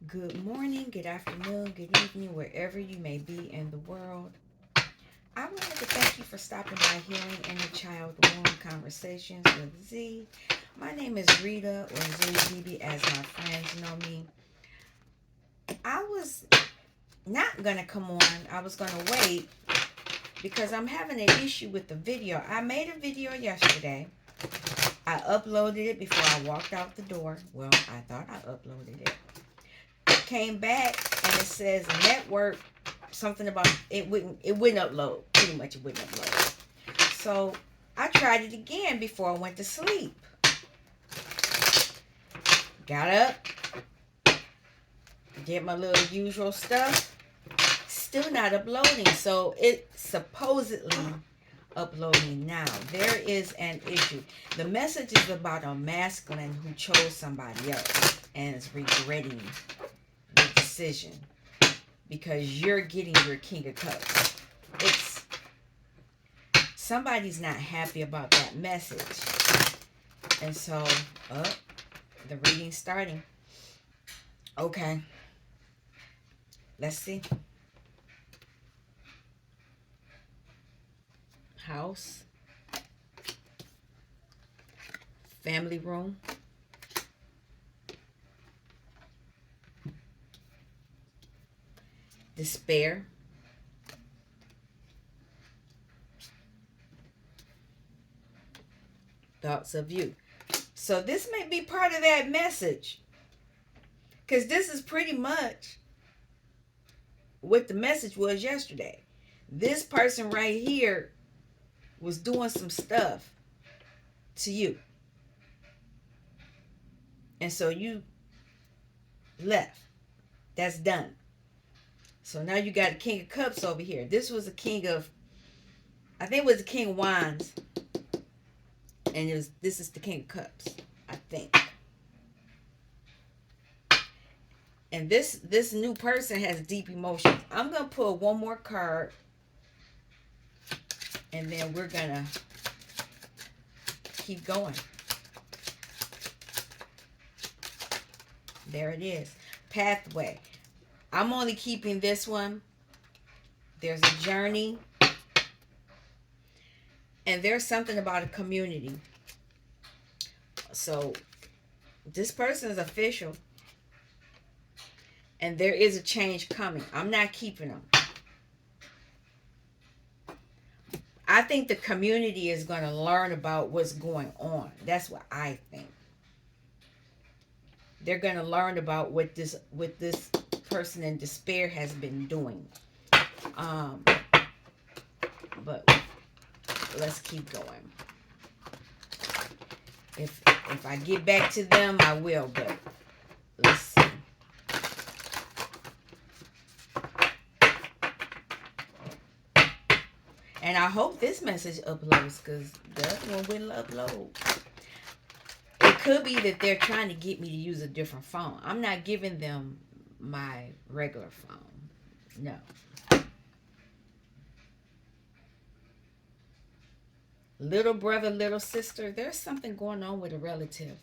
Good morning, good afternoon, good evening, wherever you may be in the world. I wanted to thank you for stopping by Healing Inner Child Warm Conversations with Z. My name is Rita, or ZBB as my friends know me. I was not going to come on, I was going to wait because I'm having an issue with the video. I made a video yesterday. I uploaded it before I walked out the door. Well, I thought I uploaded it. Came back and it says network something about it wouldn't upload. Pretty much it wouldn't upload. So I tried it again before I went to sleep. Got up, did my little usual stuff. Still not uploading. So it's supposedly uploading now. There is an issue. The message is about a masculine who chose somebody else and is regretting the decision because you're getting your King of Cups. It's somebody's not happy about that message. And so, the reading's starting. Okay. Let's see. House. Family room. Despair. Thoughts of you. So this may be part of that message. Because this is pretty much what the message was yesterday. This person right here was doing some stuff to you. And so you left. That's done. So now you got a King of Cups over here. This was a King of, I think it was the King of Wands. And this is the King of Cups, I think. And this new person has deep emotions. I'm going to pull one more card. And then we're going to keep going. There it is. Pathway. I'm only keeping this one. There's a journey. And there's something about a community. So this person is official. And there is a change coming. I'm not keeping them. I think the community is going to learn about what's going on. That's what I think. They're going to learn about what this person in despair has been doing. But let's keep going. If I get back to them, I will. But let's see. And I hope this message uploads because the other one wouldn't upload. It could be that they're trying to get me to use a different phone. I'm not giving them my regular phone. No. Little brother, little sister, there's something going on with a relative.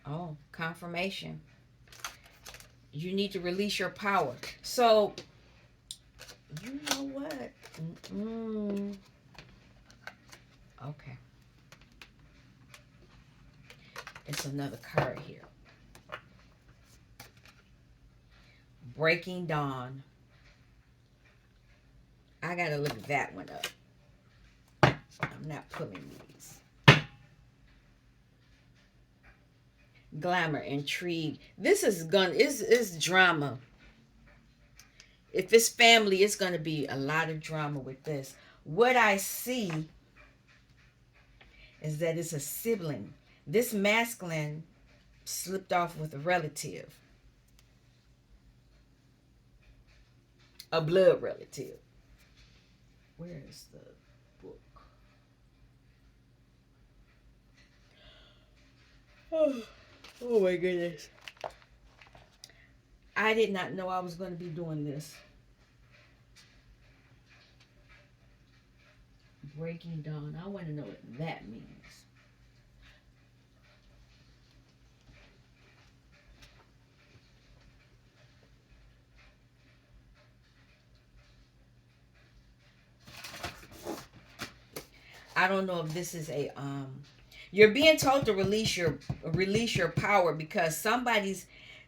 Oh, confirmation. You need to release your power. So, you know what? Okay. It's another card here. Breaking Dawn. I got to look that one up. I'm not pulling these. Glamour, intrigue. This is it's drama. If it's family, it's going to be a lot of drama with this. What I see is that it's a sibling. This masculine slipped off with a relative. A blood relative. Where is the book? Oh my goodness. I did not know I was going to be doing this. Breaking Dawn. I want to know what that means. I don't know if this is a you're being told to release your power because somebody's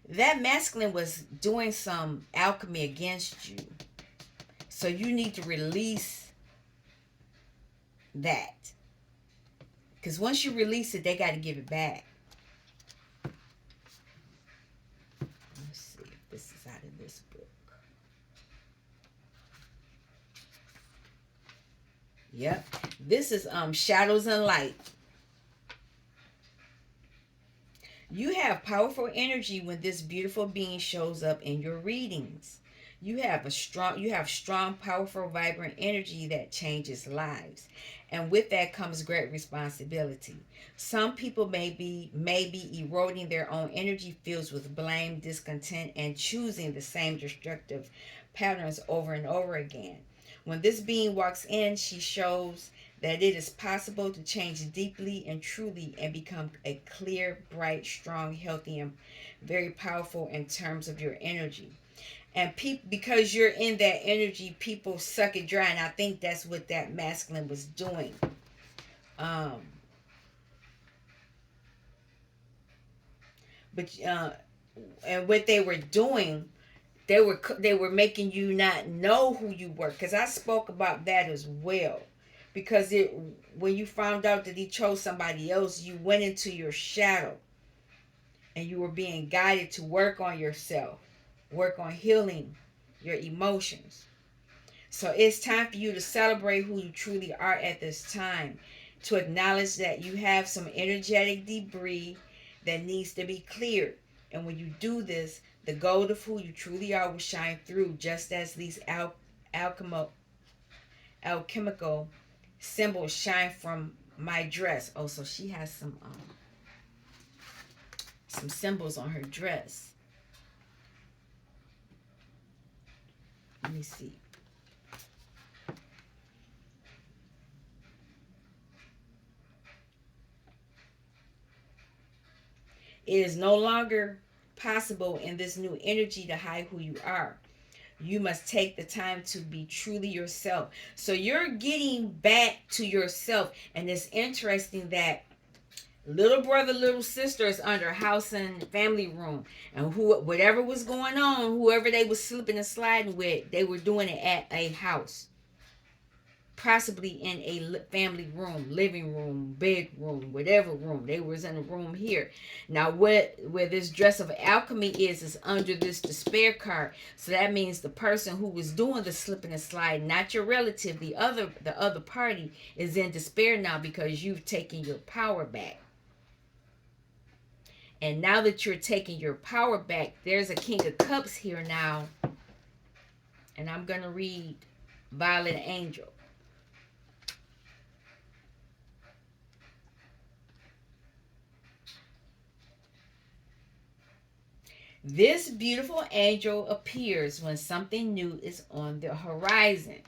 that masculine was doing some alchemy against you. So you need to release that. Because once you release it, they got to give it back. Let's see if this is out of this book. Yep. This is Shadows and Light. You have powerful energy when this beautiful being shows up in your readings. You have strong, powerful, vibrant energy that changes lives. And with that comes great responsibility. Some people may be eroding their own energy fields with blame, discontent, and choosing the same destructive patterns over and over again. When this being walks in, she shows that it is possible to change deeply and truly and become a clear, bright, strong, healthy, and very powerful in terms of your energy. And because you're in that energy, people suck it dry, and I think that's what that masculine was doing. Um, but and what they were doing, they were making you not know who you were. Because I spoke about that as well. Because it when you found out that he chose somebody else, you went into your shadow, and you were being guided to work on yourself, work on healing your emotions. So it's time for you to celebrate who you truly are at this time, to acknowledge that you have some energetic debris that needs to be cleared. And when you do this, the gold of who you truly are will shine through, just as these alchemical symbols shine from my dress. Oh, so she has some symbols on her dress. Let me see. It is no longer possible in this new energy to hide who you are. You must take the time to be truly yourself. So you're getting back to yourself. And it's interesting that little brother, little sister is under house and family room. And whatever was going on, whoever they was slipping and sliding with, they were doing it at a house, possibly in a family room, living room, bedroom, whatever room. They was in a room here. Now where this dress of alchemy is under this despair card. So that means the person who was doing the slipping and sliding, not your relative, the other party, is in despair now because you've taken your power back. And now that you're taking your power back, there's a King of Cups here now. And I'm going to read Violet Angel. This beautiful angel appears when something new is on the horizon.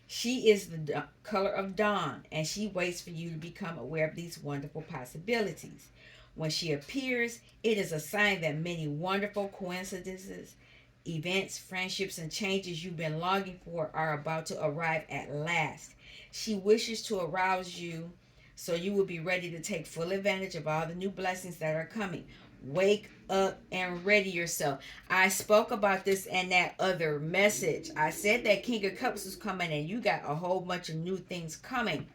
She is the color of dawn, and she waits for you to become aware of these wonderful possibilities. When she appears, it is a sign that many wonderful coincidences, events, friendships, and changes you've been longing for are about to arrive at last. She wishes to arouse you so you will be ready to take full advantage of all the new blessings that are coming. Wake up and ready yourself. I spoke about this in that other message. I said that King of Cups was coming and you got a whole bunch of new things coming.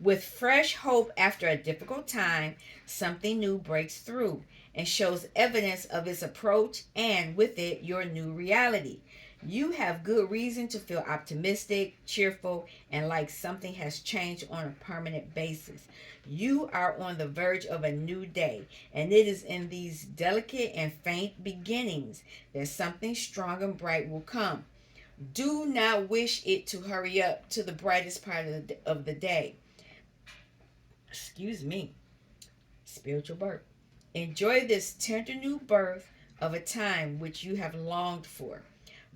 With fresh hope after a difficult time, something new breaks through and shows evidence of its approach, and with it, your new reality. You have good reason to feel optimistic, cheerful, and like something has changed on a permanent basis. You are on the verge of a new day, and it is in these delicate and faint beginnings that something strong and bright will come. Do not wish it to hurry up to the brightest part of the day. Excuse me. Spiritual birth. Enjoy this tender new birth of a time which you have longed for.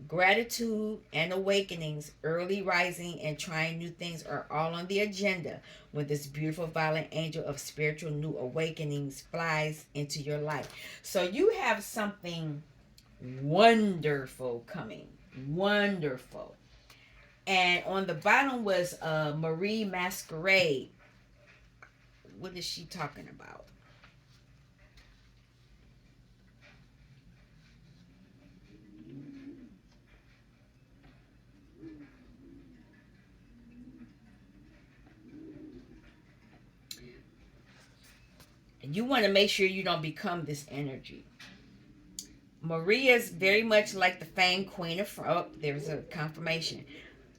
Gratitude and awakenings, early rising, and trying new things are all on the agenda when this beautiful violet angel of spiritual new awakenings flies into your life. So you have something wonderful coming. Wonderful. And on the bottom was Marie Masquerade. What is she talking about? You want to make sure you don't become this energy. Maria is very much like the famed queen of France. Oh, there's a confirmation.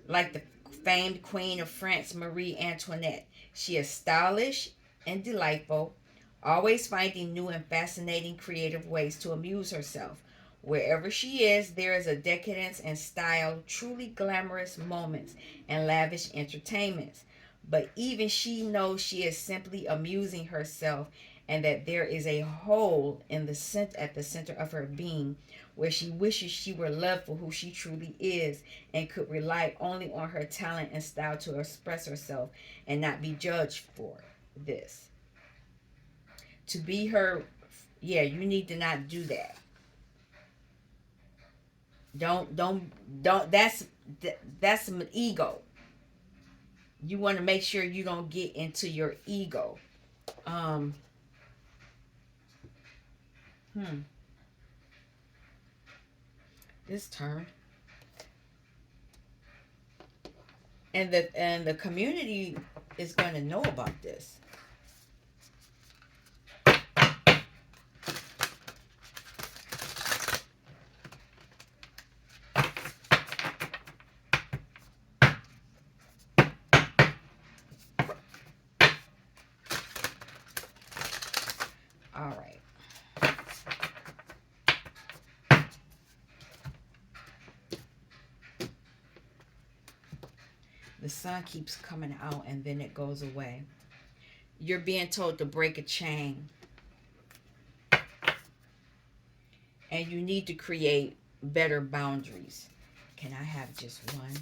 Like the famed queen of France, Marie Antoinette. She is stylish and delightful, always finding new and fascinating creative ways to amuse herself. Wherever she is, there is a decadence and style, truly glamorous moments and lavish entertainments. But even she knows she is simply amusing herself and that there is a hole in the center at the center of her being where she wishes she were loved for who she truly is and could rely only on her talent and style to express herself and not be judged for this. To be her, yeah, you need to not do that. Don't that's some ego. You want to make sure you don't get into your ego. Um hmm this turn. And the community is going to know about this. All right. The sun keeps coming out and then it goes away. You're being told to break a chain and you need to create better boundaries. Can I have just one?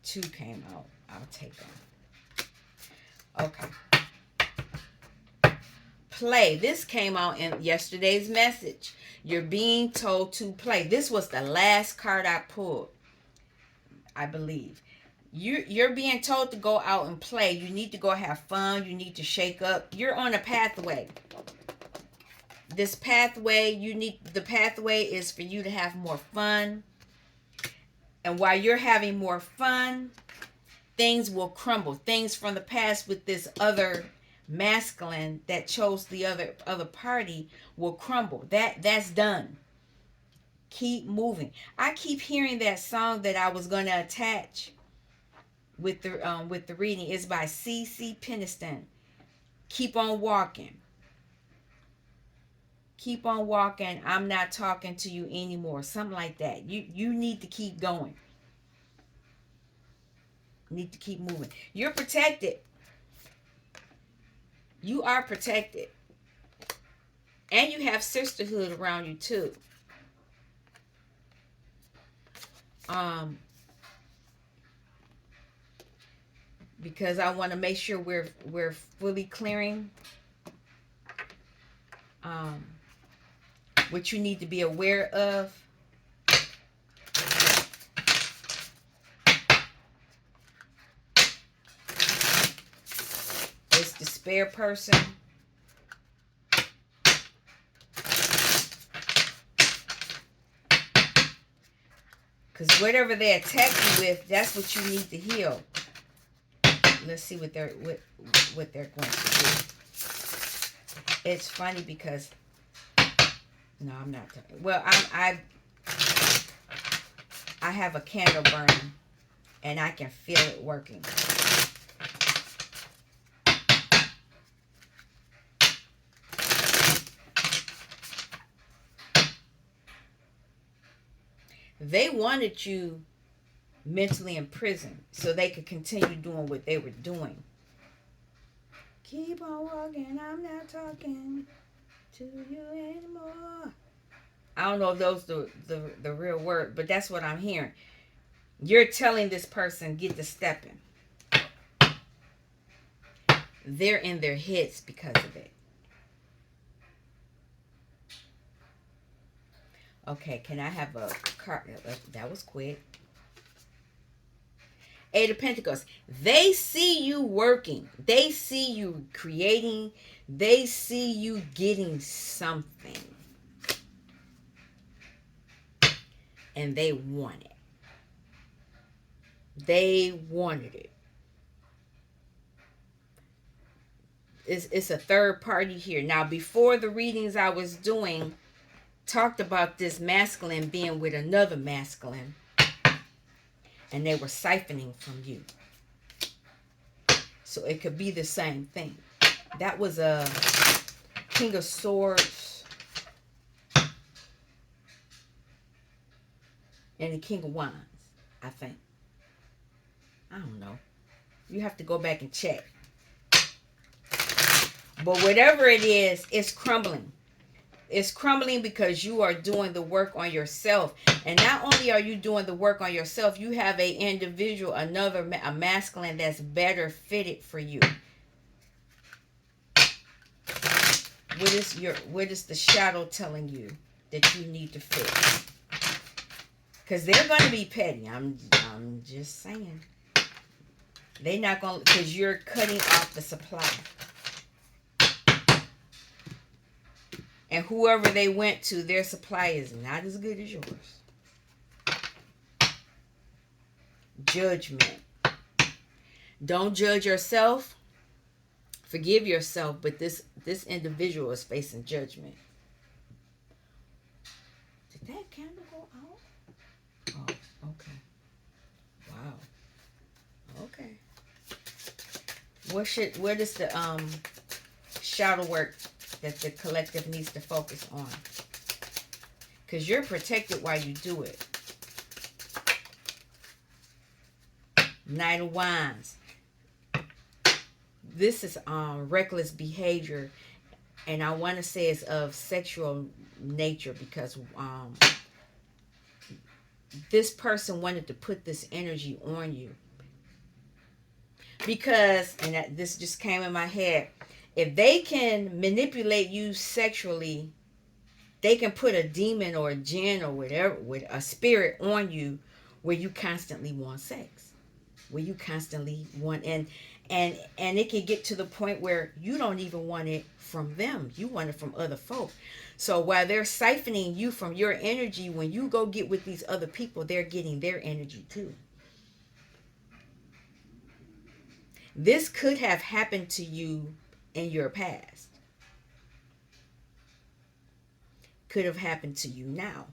Two came out. I'll take them. Okay. Play. This came out in yesterday's message. You're being told to play. This was the last card I pulled, I believe. You're being told to go out and play. You need to go have fun. You need to shake up. You're on a pathway. This pathway, the pathway is for you to have more fun. And while you're having more fun, things will crumble. Things from the past with this other masculine that chose the other party will crumble. That's done. Keep moving. I keep hearing that song that I was going to attach with the reading. It's by C.C. Peniston. Keep on walking. Keep on walking. I'm not talking to you anymore. Something like that. You need to keep going. Need to keep moving. You're protected. You are protected. And you have sisterhood around you too. Um because I want to make sure we're fully clearing um what you need to be aware of. It's the spare person. Because whatever they attack you with, that's what you need to heal. Let's see what they're going to do. It's funny because no, I'm not. Well, I have a candle burning, and I can feel it working. They wanted you mentally in prison so they could continue doing what they were doing. Keep on walking, I'm not talking to you anymore. I don't know if those the real word, but that's what I'm hearing. You're telling this person, get to stepping. they're in their heads because of it. Okay, can I have a card? That was quick. Eight of Pentacles. They see you working. They see you creating. They see you getting something. And they want it. They wanted it. It's a third party here. Now, before the readings I was doing talked about this masculine being with another masculine. And they were siphoning from you. So it could be the same thing. That was a King of Swords and the King of Wands, I think. I don't know. You have to go back and check. But whatever it is, it's crumbling. It's crumbling because you are doing the work on yourself. And not only are you doing the work on yourself, you have a individual, a masculine that's better fitted for you. What is the shadow telling you that you need to fix? Because they're going to be petty. I'm just saying. They're not going to, because you're cutting off the supply. And whoever they went to, their supply is not as good as yours. Judgment. Don't judge yourself. Forgive yourself, but this individual is facing judgment. Did that candle go out? Oh, okay. Wow. Okay. What is the shadow work that the collective needs to focus on? Because you're protected while you do it. Knight of Wands. This is reckless behavior, and I want to say it's of sexual nature because this person wanted to put this energy on you. Because, and this just came in my head, if they can manipulate you sexually, they can put a demon or a jinn or whatever, with a spirit on you where you constantly want sex. Where you constantly want, and it can get to the point where you don't even want it from them. You want it from other folk. So while they're siphoning you from your energy, when you go get with these other people, they're getting their energy too. This could have happened to you in your past. Could have happened to you now.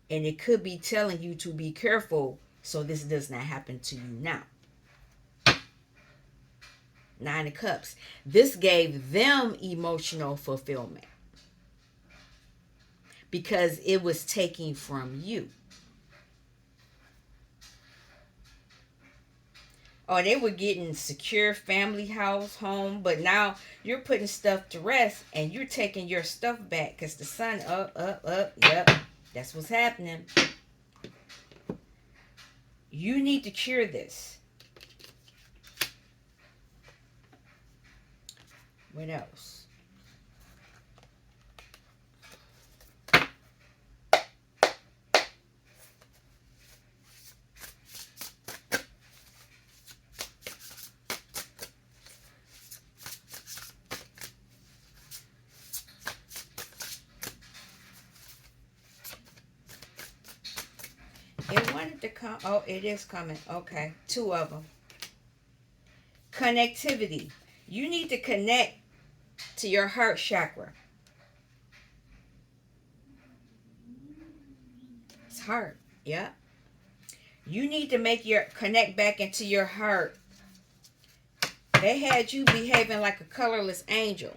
And it could be telling you to be careful so this does not happen to you now. Nine of Cups. This gave them emotional fulfillment because it was taking from you. Oh, they were getting secure family house, home, but now you're putting stuff to rest and you're taking your stuff back because the sun up. Yep, that's what's happening. You need to cure this. What else? It wanted to come. Oh, it is coming. Okay. Two of them. Connectivity. You need to connect to your heart chakra. It's heart. Yeah. You need to make your connect back into your heart. They had you behaving like a colorless angel.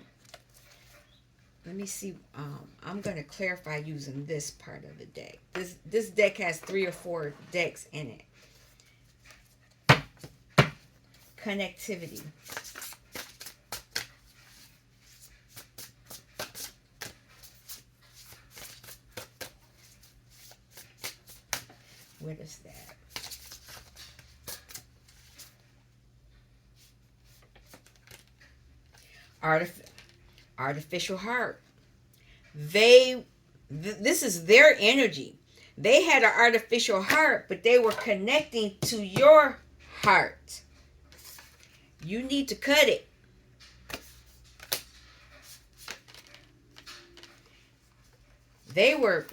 Let me see. I'm going to clarify using this part of the deck. This deck has 3 or 4 decks in it. Connectivity. What is that? Artif- artificial heart. This is their energy. They had an artificial heart, but they were connecting to your heart. You need to cut it.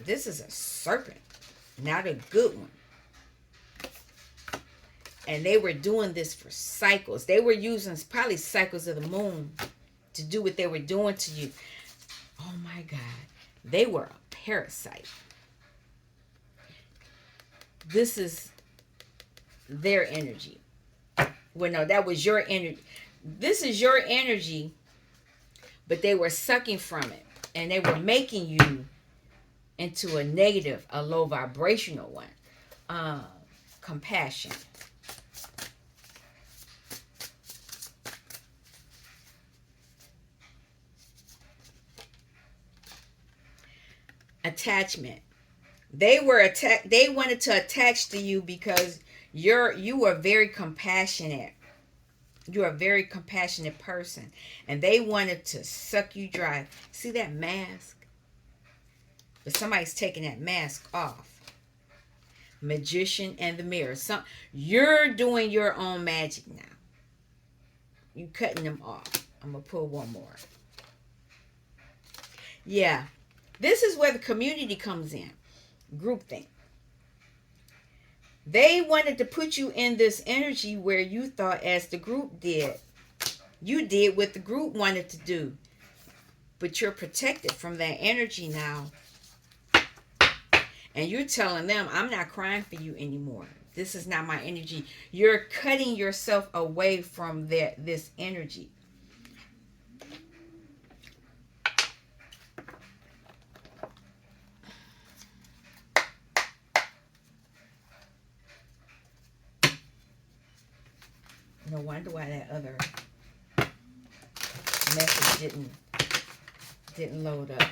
This is a serpent, not a good one. And they were doing this for cycles. They were using probably cycles of the moon to do what they were doing to you. Oh my God. They were a parasite. This is their energy. Well, no, that was your energy. This is your energy, but they were sucking from it. And they were making you into a negative, a low vibrational one. Compassion. Attachment. They wanted to attach to you because you were very compassionate. You're a very compassionate person, and they wanted to suck you dry. See that mask? But somebody's taking that mask off. Magician and the mirror. You're doing your own magic now. You cutting them off. I'm gonna pull one more. Yeah, this is where the community comes in. Groupthink. They wanted to put you in this energy where you thought, as the group did, you did what the group wanted to do, but you're protected from that energy now. And you're telling them, I'm not crying for you anymore. This is not my energy. You're cutting yourself away from this energy. No wonder why that other message didn't load up.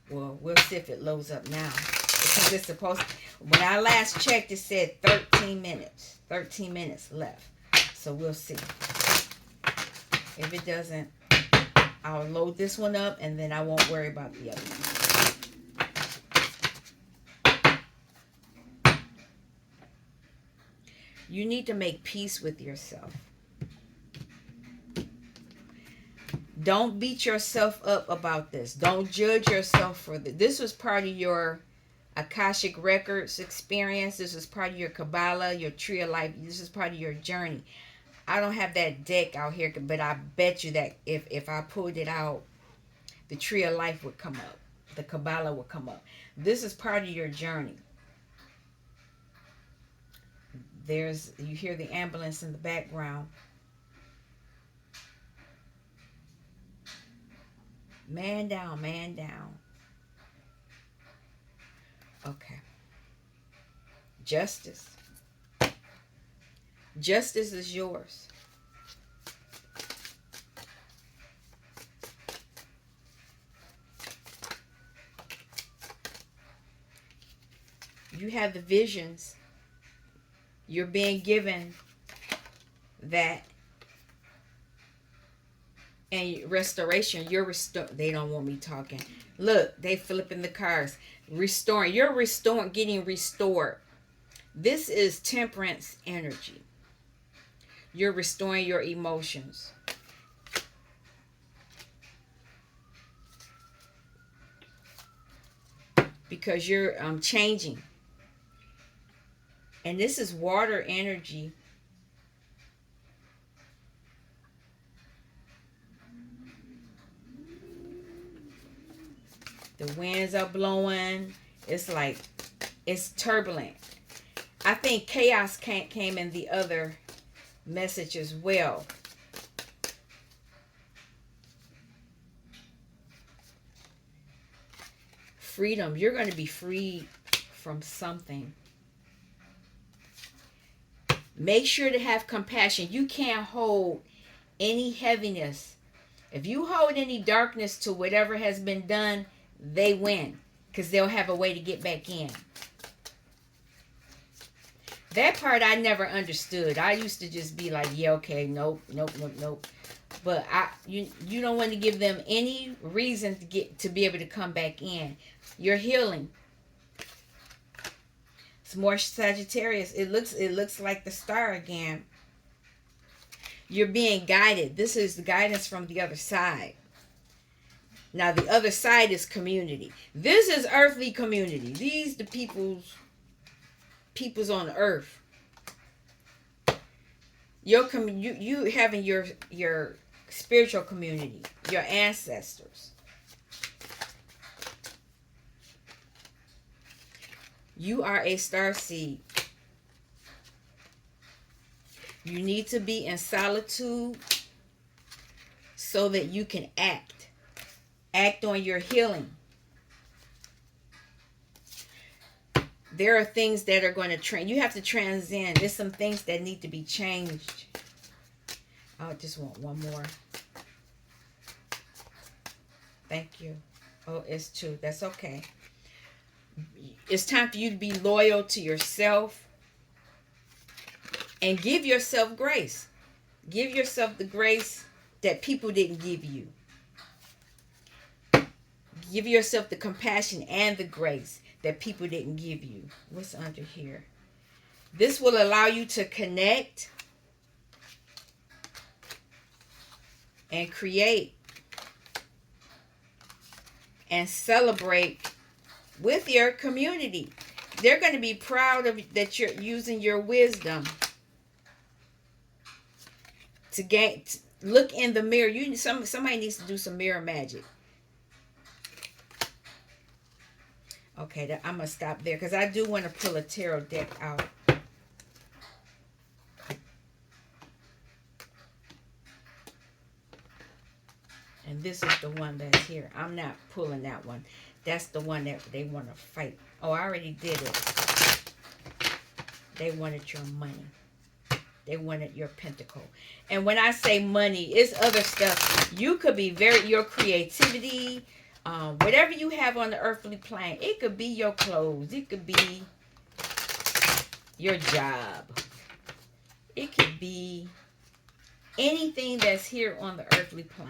Well, we'll see if it loads up now. Because it's supposed to, when I last checked, it said 13 minutes. 13 minutes left. So we'll see. If it doesn't, I'll load this one up and then I won't worry about the other one. You need to make peace with yourself. Don't beat yourself up about this. Don't judge yourself for this. This was part of your Akashic Records experience. This is part of your Kabbalah, your Tree of Life. This is part of your journey. I don't have that deck out here, but I bet you that if I pulled it out, the Tree of Life would come up. The Kabbalah would come up. This is part of your journey. You hear the ambulance in the background. Man down, man down. Okay. Justice. Justice is yours. You have the visions. You're being given that. And restoration, they don't want me talking. Look, they flipping the cards. Restoring. You're restoring, getting restored. This is temperance energy. You're restoring your emotions. Because you're changing. And this is water energy. The winds are blowing. It's turbulent. I think chaos came in the other message as well. Freedom. You're going to be freed from something. Make sure to have compassion. You can't hold any heaviness. If you hold any darkness to whatever has been done, they win, because they'll have a way to get back in. That part I never understood. I used to just be like, yeah, okay, nope, nope, nope, nope. But you don't want to give them any reason to be able to come back in. You're healing. It's more Sagittarius. It looks like the star again. You're being guided. This is the guidance from the other side. Now the other side is community. This is earthly community. These the people's on earth. You having your spiritual community, your ancestors. You are a star seed. You need to be in solitude so that you can act on your healing. There are things that are going to you have to transcend. There's some things that need to be changed. I just want one more. Thank you. Oh, it's two. That's okay. It's time for you to be loyal to yourself and give yourself grace. Give yourself the grace that people didn't give you. Give yourself the compassion and the grace that people didn't give you. What's under here? This will allow you to connect and create and celebrate with your community. They're going to be proud of that you're using your wisdom to look in the mirror. Somebody needs to do some mirror magic. Okay, I'm going to stop there because I do want to pull a tarot deck out. And this is the one that's here. I'm not pulling that one. That's the one that they want to fight. Oh, I already did it. They wanted your money. They wanted your pentacle. And when I say money, it's other stuff. You could be your creativity, whatever you have on the earthly plane. It could be your clothes. It could be your job. It could be anything that's here on the earthly plane.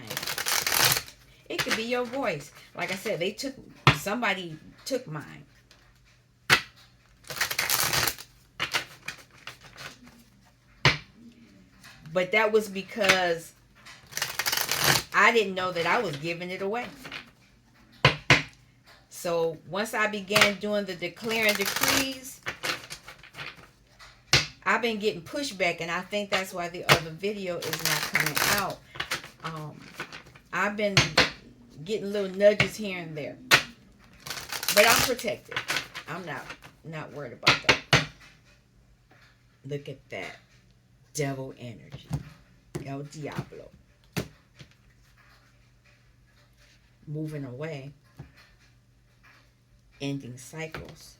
It could be your voice. Like I said, somebody took mine. But that was because I didn't know that I was giving it away. So once I began doing the declaring decrees, I've been getting pushback, and I think that's why the other video is not coming out. I've been getting little nudges here and there, but I'm protected. I'm not worried about that. Look at that devil energy, El Diablo, moving away, ending cycles.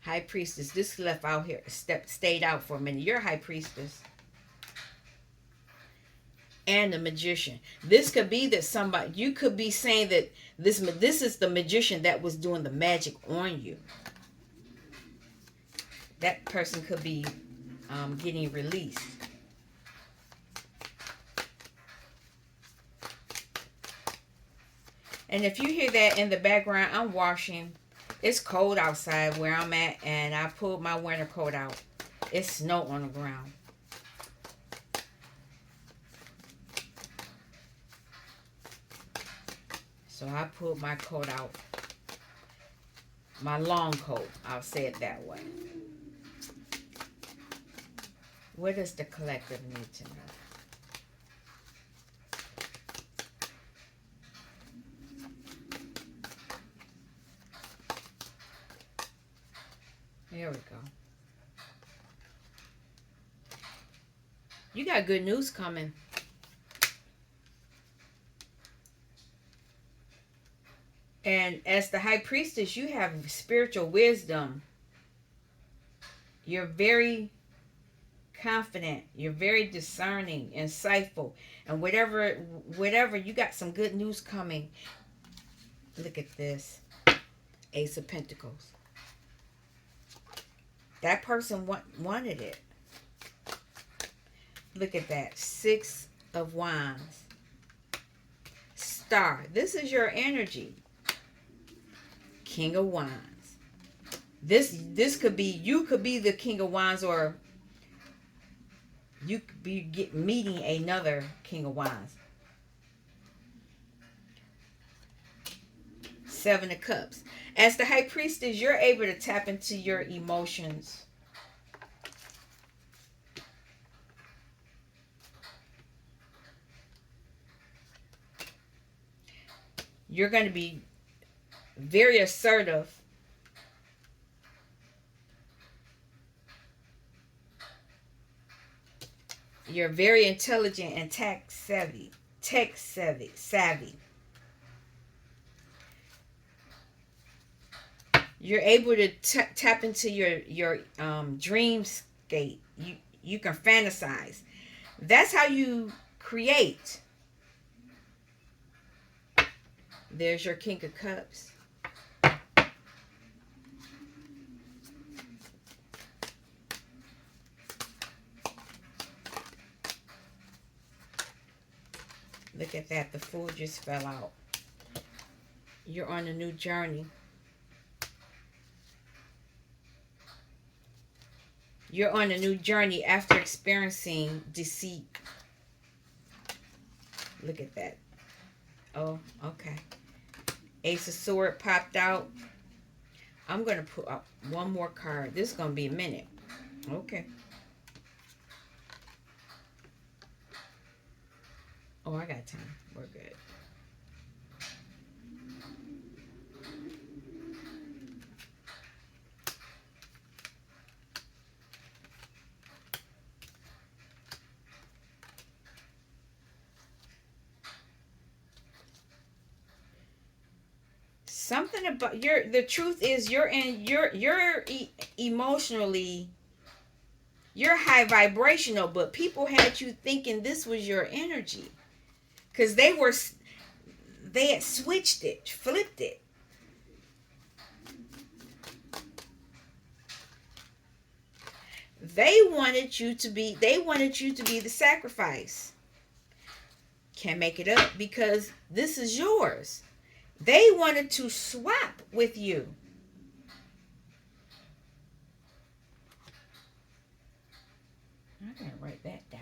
High Priestess, this left out here, stayed out for a minute. You're High Priestess. And the Magician. This could be that you could be saying that this is the magician that was doing the magic on you. That person could be getting released. And if you hear that in the background, I'm washing. It's cold outside where I'm at, and I pulled my winter coat out. It's snow on the ground. So I pulled my coat out. My long coat. I'll say it that way. What does the collective need to know? Here we go. You got good news coming. And as the High Priestess, you have spiritual wisdom. You're very confident. You're very discerning, insightful. And whatever, you got some good news coming. Look at this. Ace of Pentacles. That person wanted it. Look at that. Six of Wands. Star. This is your energy. King of Wands. This could be, you could be the King of Wands, or you could be meeting another King of Wands. Seven of Cups. As the High Priestess, you're able to tap into your emotions. You're going to be very assertive. You're very intelligent and tech savvy. Savvy. You're able to tap into your dreamscape. You can fantasize. That's how you create. There's your King of Cups. Look at that. The Fool just fell out. You're on a new journey. You're on a new journey after experiencing deceit. Look at that. Oh, okay. Ace of Swords popped out. I'm going to put up one more card. This is going to be a minute. Okay. Oh, I got time. We're good. Something about the truth is you're emotionally, you're high vibrational, but people had you thinking this was your energy because they had switched it, flipped it. They wanted you to be the sacrifice. Can't make it up because this is yours. They wanted to swap with you. I gotta write that down.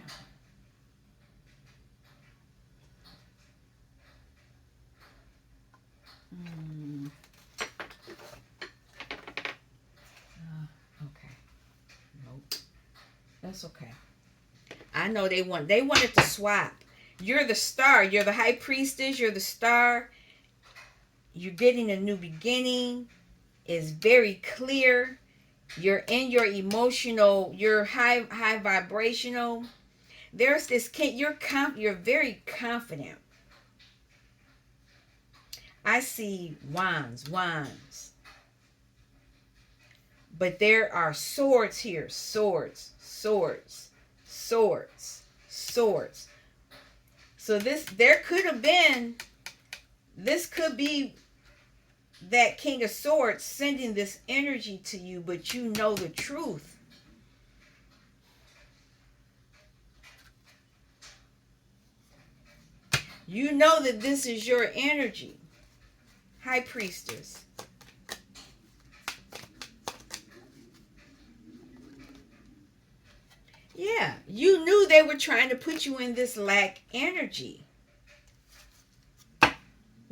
Okay. Nope. That's okay. I know they wanted to swap. You're the star. You're the High Priestess. You're the star. You're getting a new beginning. It's very clear. You're in your emotional. You're high vibrational. There's this. You're very confident. I see wands. But there are swords here. Swords. So this could be that King of Swords sending this energy to you, but you know the truth. You know that this is your energy. High Priestess. Yeah, you knew they were trying to put you in this lack energy.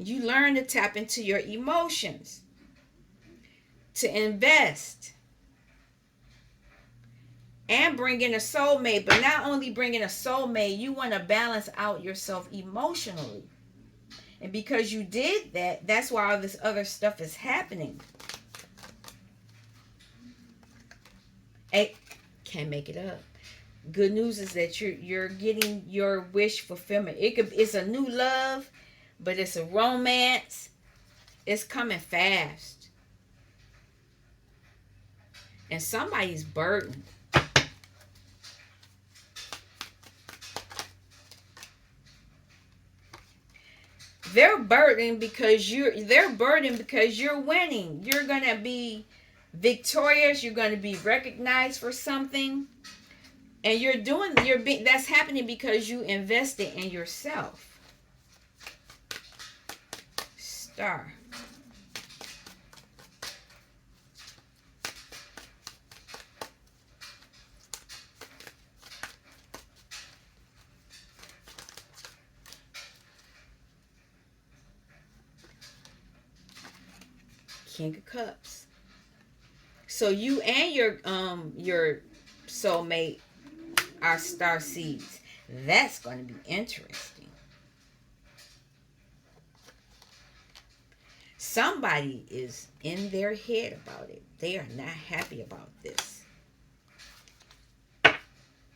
You learn to tap into your emotions, to invest, and bring in a soulmate. But not only bring in a soulmate, you want to balance out yourself emotionally. And because you did that, that's why all this other stuff is happening. Hey, can't make it up. Good news is that you're getting your wish fulfillment. It's a new love, but it's a romance. It's coming fast. And somebody's burdened. they're burdened because you're winning. You're gonna be victorious. You're gonna be recognized for something, and that's happening because you invested in yourself. Star. King of Cups. So you and your soulmate are star seeds. That's going to be interesting. Somebody is in their head about it. They are not happy about this.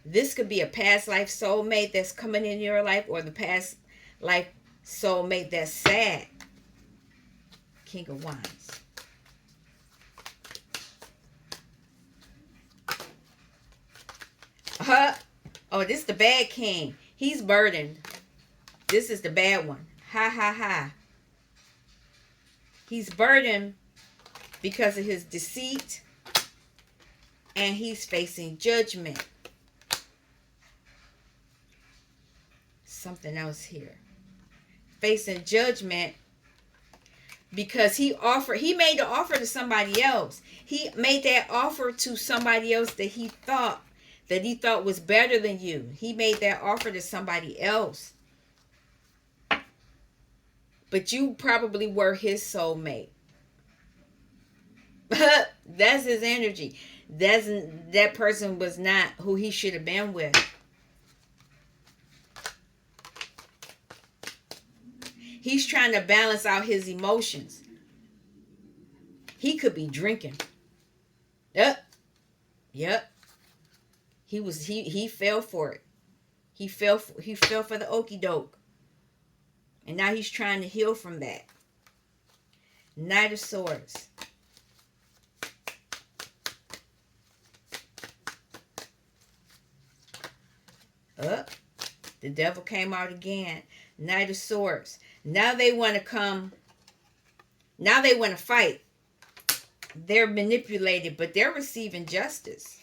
This could be a past life soulmate that's coming in your life, or the past life soulmate that's sad. King of Wands. Oh, this is the bad king. He's burdened. This is the bad one. Ha ha ha. He's burdened because of his deceit, and he's facing judgment. Something else here. Facing judgment because he made the offer to somebody else. He made that offer to somebody else that he thought was better than you. He made that offer to somebody else. But you probably were his soulmate. That's his energy. That person was not who he should have been with. He's trying to balance out his emotions. He could be drinking. Yep. He fell for it. He fell for the okie doke. And now he's trying to heal from that. Knight of Swords. The devil came out again. Knight of Swords. Now they want to come. Now they want to fight. They're manipulated, but they're receiving justice.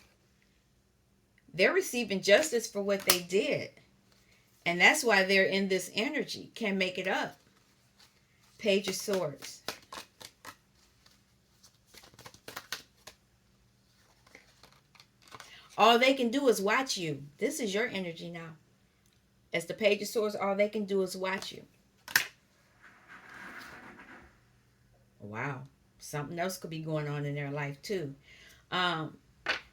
They're receiving justice for what they did. And that's why they're in this energy. Can't make it up. Page of Swords. All they can do is watch you. This is your energy now. As the Page of Swords, all they can do is watch you. Wow. Something else could be going on in their life too.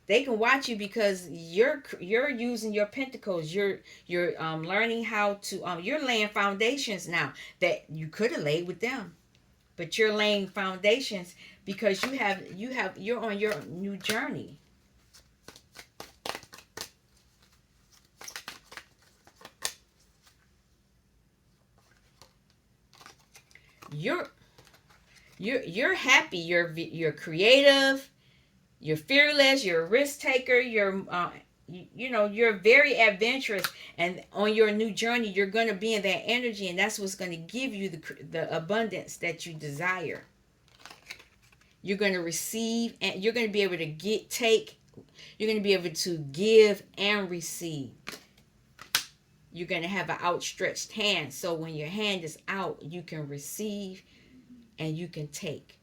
They can watch you because you're using your pentacles. You're learning how to you're laying foundations now that you could have laid with them, but you're laying foundations because you're on your new journey. You're happy. You're creative. You're fearless. You're a risk taker. You're very adventurous, and on your new journey, you're going to be in that energy, and that's what's going to give you the abundance that you desire. You're going to receive, and you're going to be able to you're going to be able to give and receive. You're going to have an outstretched hand, so when your hand is out, you can receive and you can take.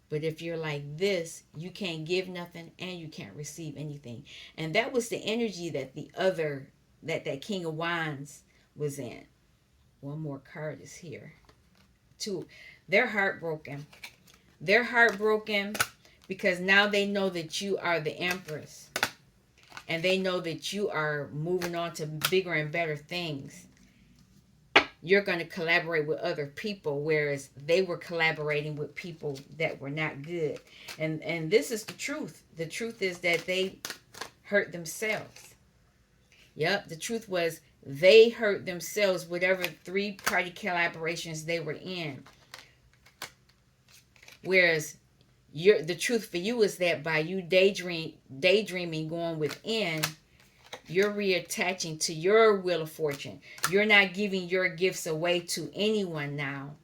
But if you're like this, you can't give nothing and you can't receive anything. And that was the energy that that King of Wands was in. One more card is here. Two. They're heartbroken. They're heartbroken because now they know that you are the Empress. And they know that you are moving on to bigger and better things. You're going to collaborate with other people, whereas they were collaborating with people that were not good. And this is the truth. The truth is that they hurt themselves. Yep, the truth was they hurt themselves, whatever three-party collaborations they were in. Whereas the truth for you is that by you daydreaming, going within, You're reattaching to your wheel of fortune. You're not giving your gifts away to anyone now.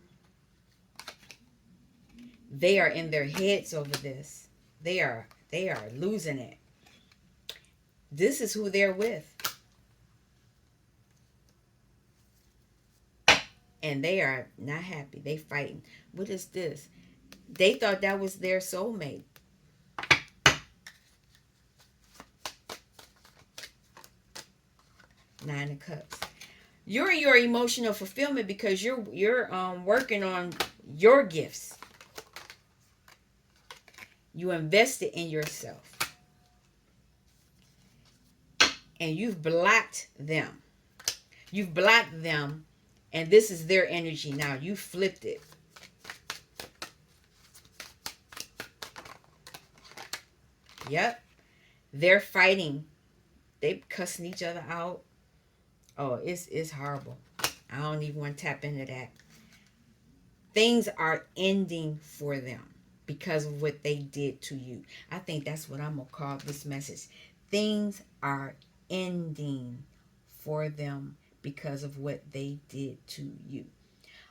They are in their heads over this. They are losing it. This is who they're with. And they are not happy. They fighting. What is this? They thought that was their soulmate. Nine of Cups. You're in your emotional fulfillment because you're working on your gifts. You invested in yourself. And you've blocked them. You've blocked them, and this is their energy now. You flipped it. Yep. They're fighting. They cussing each other out. Oh, it's horrible. I don't even want to tap into that. Things are ending for them because of what they did to you. I think that's what I'm going to call this message. Things are ending for them because of what they did to you.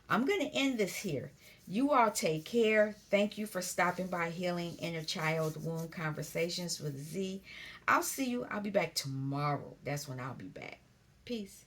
I'm going to end this here. You all take care. Thank you for stopping by Healing Inner Child Wound Conversations with Z. I'll see you. I'll be back tomorrow. That's when I'll be back. Peace.